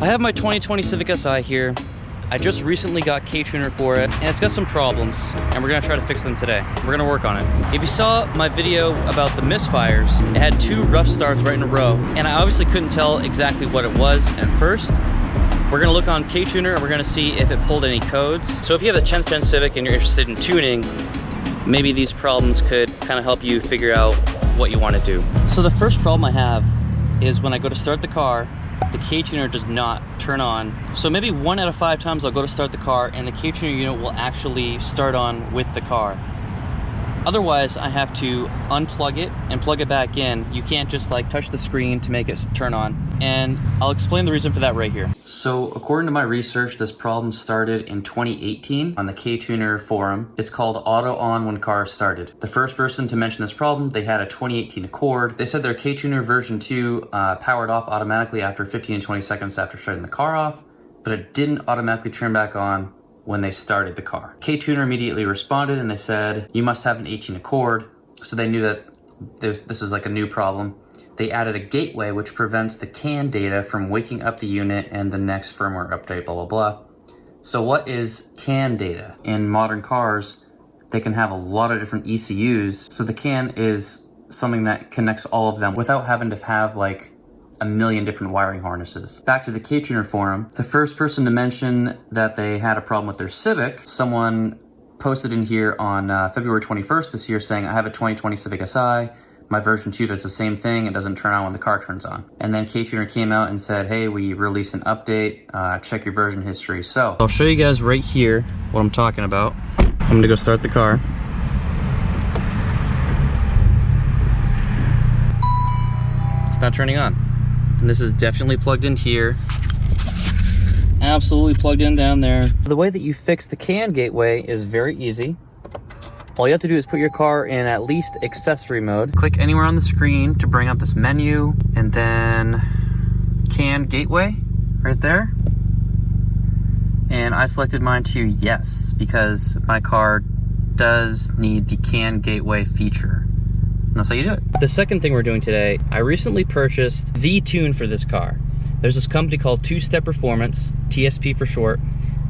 I have my 2020 Civic Si here. I just recently got Ktuner for it, and it's got some problems, and we're gonna try to fix them today. We're gonna work on it. If you saw my video about the misfires, it had 2 rough starts right in a row, and I obviously couldn't tell exactly what it was at first. We're gonna look on Ktuner, and we're gonna see if it pulled any codes. So if you have a 10th gen Civic and you're interested in tuning, maybe these problems could kind of help you figure out what you wanna do. So the first problem I have is when I go to start the car, the Ktuner does not turn on. So maybe 1 out of 5 times I'll go to start the car and the Ktuner unit will actually start on with the car. Otherwise, I have to unplug it and plug it back in. You can't just like touch the screen to make it turn on. And I'll explain the reason for that right here. So according to my research, this problem started in 2018 on the Ktuner forum. It's called auto on when car started. The first person to mention this problem, they had a 2018 Accord. They said their Ktuner version 2 powered off automatically after 15 to 20 seconds after shutting the car off, but it didn't automatically turn back on when they started the car. Ktuner immediately responded and they said, you must have an 18 Accord. So they knew that this was like a new problem. They added a gateway which prevents the CAN data from waking up the unit and the next firmware update, blah, blah, blah. So what is CAN data? In modern cars, they can have a lot of different ECUs. So the CAN is something that connects all of them without having to have like a million different wiring harnesses. Back to the Ktuner forum, the first person to mention that they had a problem with their Civic, someone posted in here on February 21st this year saying, I have a 2020 Civic Si, my version 2 does the same thing, it doesn't turn on when the car turns on. And then Ktuner came out and said, hey, we released an update, check your version history. So I'll show you guys right here what I'm talking about. I'm gonna go start the car. It's not turning on. And this is definitely plugged in here. Absolutely plugged in down there. The way that you fix the CAN gateway is very easy. All you have to do is put your car in at least accessory mode. Click anywhere on the screen to bring up this menu, and then CAN gateway right there. And I selected mine to yes, because my car does need the CAN gateway feature. And that's how you do it. The second thing we're doing today, I recently purchased the tune for this car. There's this company called 2-Step Performance, TSP for short.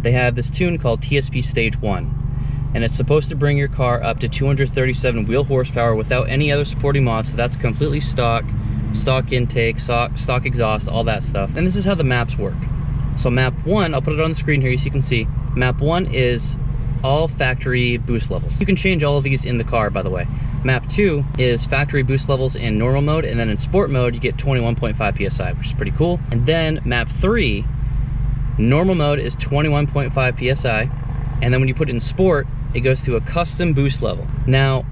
They have this tune called TSP Stage 1. And it's supposed to bring your car up to 237 wheel horsepower without any other supporting mods. So that's completely stock intake, stock exhaust, all that stuff. And this is how the maps work. So map 1, I'll put it on the screen here so you can see. Map 1 is all factory boost levels. You can change all of these in the car, by the way. Map 2 is factory boost levels in normal mode, and then in sport mode you get 21.5 psi, which is pretty cool. And then map 3, normal mode is 21.5 psi, and then when you put it in sport, it goes to a custom boost level. Now,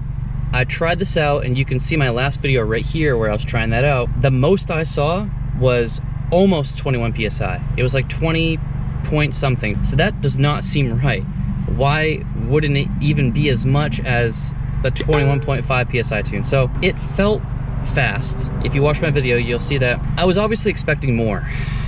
I tried this out, and you can see my last video right here where I was trying that out. The most I saw was almost 21 psi. It was like 20 point something. So that does not seem right. Why wouldn't it even be as much as the 21.5 psi tune? So it felt fast. If you watch my video, you'll see that I was obviously expecting more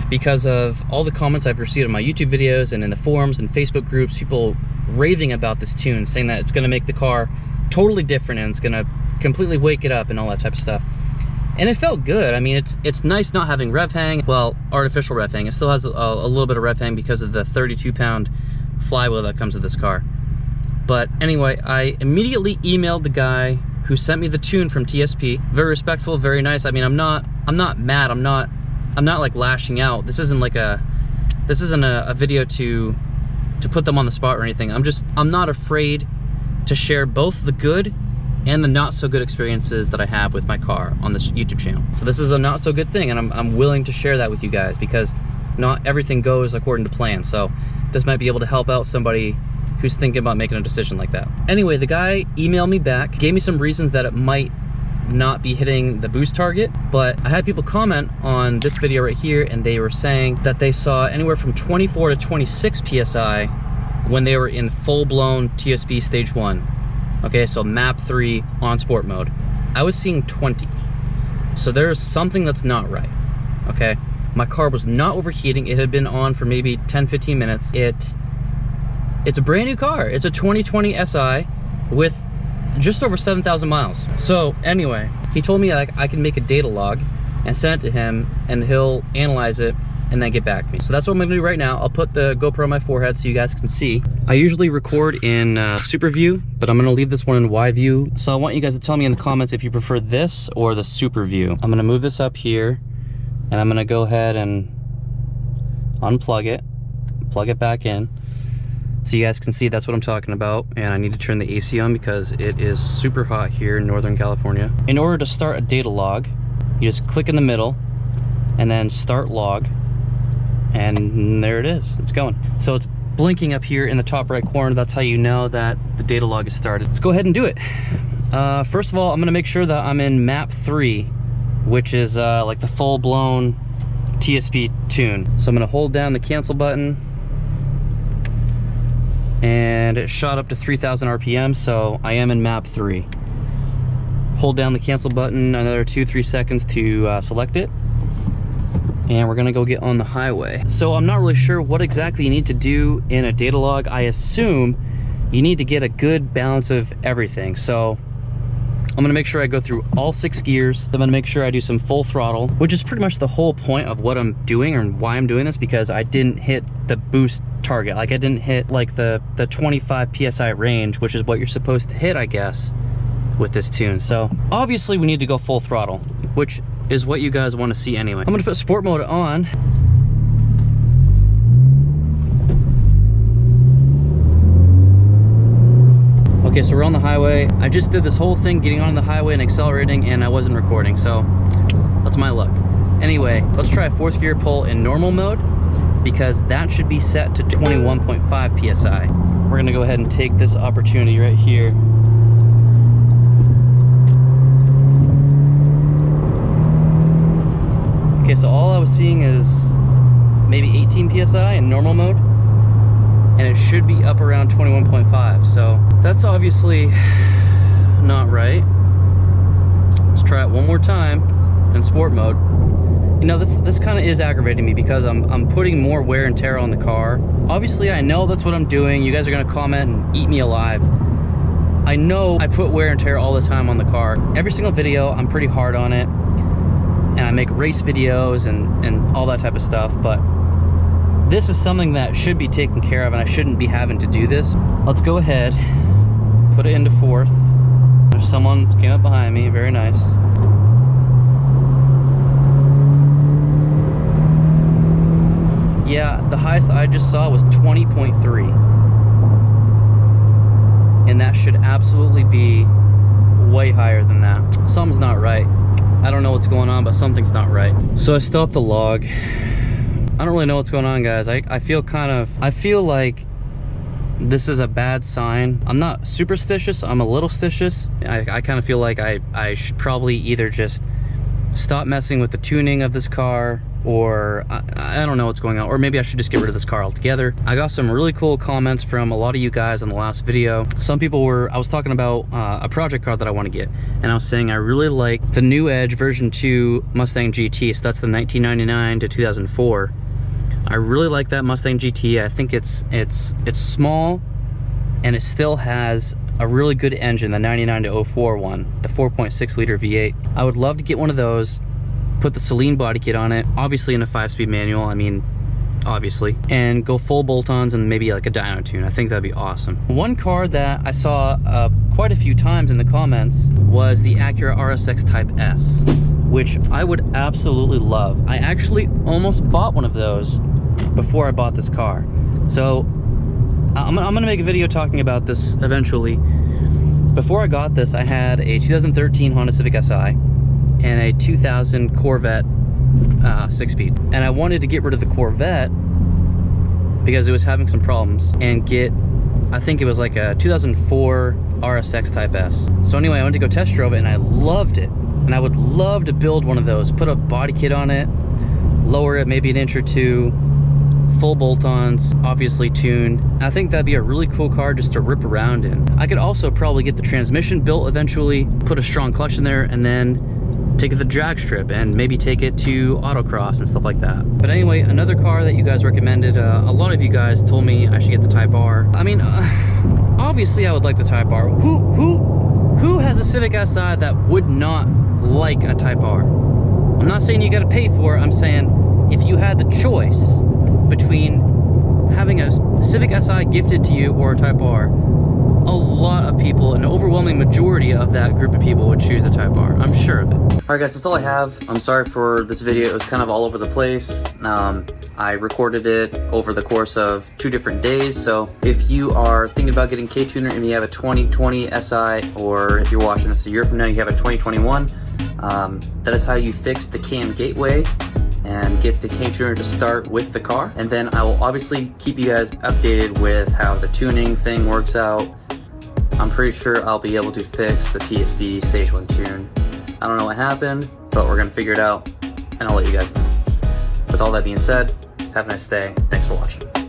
because of all the comments I've received on my YouTube videos and in the forums and Facebook groups, people raving about this tune, saying that it's gonna make the car totally different and it's gonna completely wake it up and all that type of stuff. And it felt good. I mean, it's nice not having rev hang. Well, artificial rev hang. It still has a little bit of rev hang because of the 32-pound flywheel that comes with this car. But anyway, I immediately emailed the guy who sent me the tune from TSP. Very respectful, very nice. I mean, I'm not mad. I'm not like lashing out. This isn't a video to put them on the spot or anything. I'm not afraid to share both the good and the not so good experiences that I have with my car on this YouTube channel. So this is a not so good thing, and I'm willing to share that with you guys because not everything goes according to plan. So this might be able to help out somebody who's thinking about making a decision like that. Anyway, the guy emailed me back, gave me some reasons that it might not be hitting the boost target, but I had people comment on this video right here, and they were saying that they saw anywhere from 24 to 26 psi when they were in full-blown TSP Stage 1. Okay, so map 3 on sport mode. I was seeing 20. So there's something that's not right, okay? My car was not overheating. It had been on for maybe 10-15 minutes. It's a brand new car. It's a 2020 Si with just over 7,000 miles. So anyway, he told me I can make a data log and send it to him, and he'll analyze it and then get back to me. So that's what I'm gonna do right now. I'll put the GoPro on my forehead so you guys can see. I usually record in super view, but I'm gonna leave this one in wide view. So I want you guys to tell me in the comments if you prefer this or the super view. I'm gonna move this up here, and I'm gonna go ahead and unplug it, plug it back in, so you guys can see that's what I'm talking about. And I need to turn the AC on because it is super hot here in Northern California. In order to start a data log, you just click in the middle and then start log, and there it is, it's going. So it's blinking up here in the top right corner. That's how you know that the data log is started. Let's go ahead and do it. First of all, I'm gonna make sure that I'm in map 3, which is like the full-blown TSP tune. So I'm gonna hold down the cancel button, and it shot up to 3,000 RPM, so I am in map 3. Hold down the cancel button another 2-3 seconds to select it, and we're gonna go get on the highway. So I'm not really sure what exactly you need to do in a data log. I assume you need to get a good balance of everything. So I'm gonna make sure I go through all 6 gears. I'm gonna make sure I do some full throttle, which is pretty much the whole point of what I'm doing and why I'm doing this, because I didn't hit the boost target. Like I didn't hit like the 25 PSI range, which is what you're supposed to hit, I guess, with this tune. So obviously we need to go full throttle, which is what you guys want to see anyway. I'm gonna put sport mode on. Okay, so we're on the highway. I just did this whole thing getting on the highway and accelerating, and I wasn't recording, so that's my luck. Anyway, let's try a 4th gear pull in normal mode, because that should be set to 21.5 PSI. We're gonna go ahead and take this opportunity right here. Okay, so all I was seeing is maybe 18 PSI in normal mode, and it should be up around 21.5, so that's obviously not right. Let's try it one more time in sport mode. You know, this kind of is aggravating me because I'm putting more wear and tear on the car. Obviously, I know that's what I'm doing. You guys are gonna comment and eat me alive. I know I put wear and tear all the time on the car. Every single video, I'm pretty hard on it, and I make race videos and all that type of stuff, but this is something that should be taken care of, and I shouldn't be having to do this. Let's go ahead, put it into 4th. There's someone that came up behind me, very nice. Yeah, the highest I just saw was 20.3. And that should absolutely be way higher than that. Something's not right. I don't know what's going on, but something's not right. So I stopped the log. I don't really know what's going on, guys. I feel like this is a bad sign. I'm not superstitious, I'm a little stitious. I kind of feel like I should probably either just stop messing with the tuning of this car, or I don't know what's going on, or maybe I should just get rid of this car altogether. I got some really cool comments from a lot of you guys on the last video. Some people I was talking about a project car that I want to get, and I was saying I really like the new Edge version 2 Mustang GT, so that's the 1999 to 2004. I really like that Mustang GT. I think it's small, and it still has a really good engine, the 99 to 04 one, the 4.6 liter V8. I would love to get one of those, put the Celine body kit on it, obviously in a 5-speed manual, I mean, obviously, and go full bolt-ons and maybe like a dyno tune. I think that'd be awesome. One car that I saw quite a few times in the comments was the Acura RSX Type S, which I would absolutely love. I actually almost bought one of those before I bought this car. So I'm gonna make a video talking about this eventually. Before I got this, I had a 2013 Honda Civic Si and a 2000 Corvette 6-speed. And I wanted to get rid of the Corvette because it was having some problems and get, I think it was like a 2004 RSX Type S. So anyway, I went to go test drove it and I loved it. And I would love to build one of those, put a body kit on it, lower it maybe an inch or two, full bolt-ons, obviously tuned. I think that'd be a really cool car just to rip around in. I could also probably get the transmission built eventually, put a strong clutch in there, and then take it to the drag strip and maybe take it to autocross and stuff like that. But anyway, another car that you guys recommended, a lot of you guys told me I should get the Type R. I mean, obviously I would like the Type R. Who has a Civic Si that would not like a Type R? I'm not saying you gotta pay for it, I'm saying if you had the choice between having a Civic Si gifted to you or a Type R, a lot of people, an overwhelming majority of that group of people would choose the Type R. I'm sure of it. Alright guys, that's all I have. I'm sorry for this video. It was kind of all over the place. I recorded it over the course of 2 different days. So if you are thinking about getting Ktuner and you have a 2020 Si, or if you're watching this a year from now, you have a 2021, that is how you fix the CAN gateway and get the Ktuner to start with the car. And then I will obviously keep you guys updated with how the tuning thing works out. I'm pretty sure I'll be able to fix the TSP Stage 1 tune. I don't know what happened, but we're gonna figure it out, and I'll let you guys know. With all that being said, have a nice day. Thanks for watching.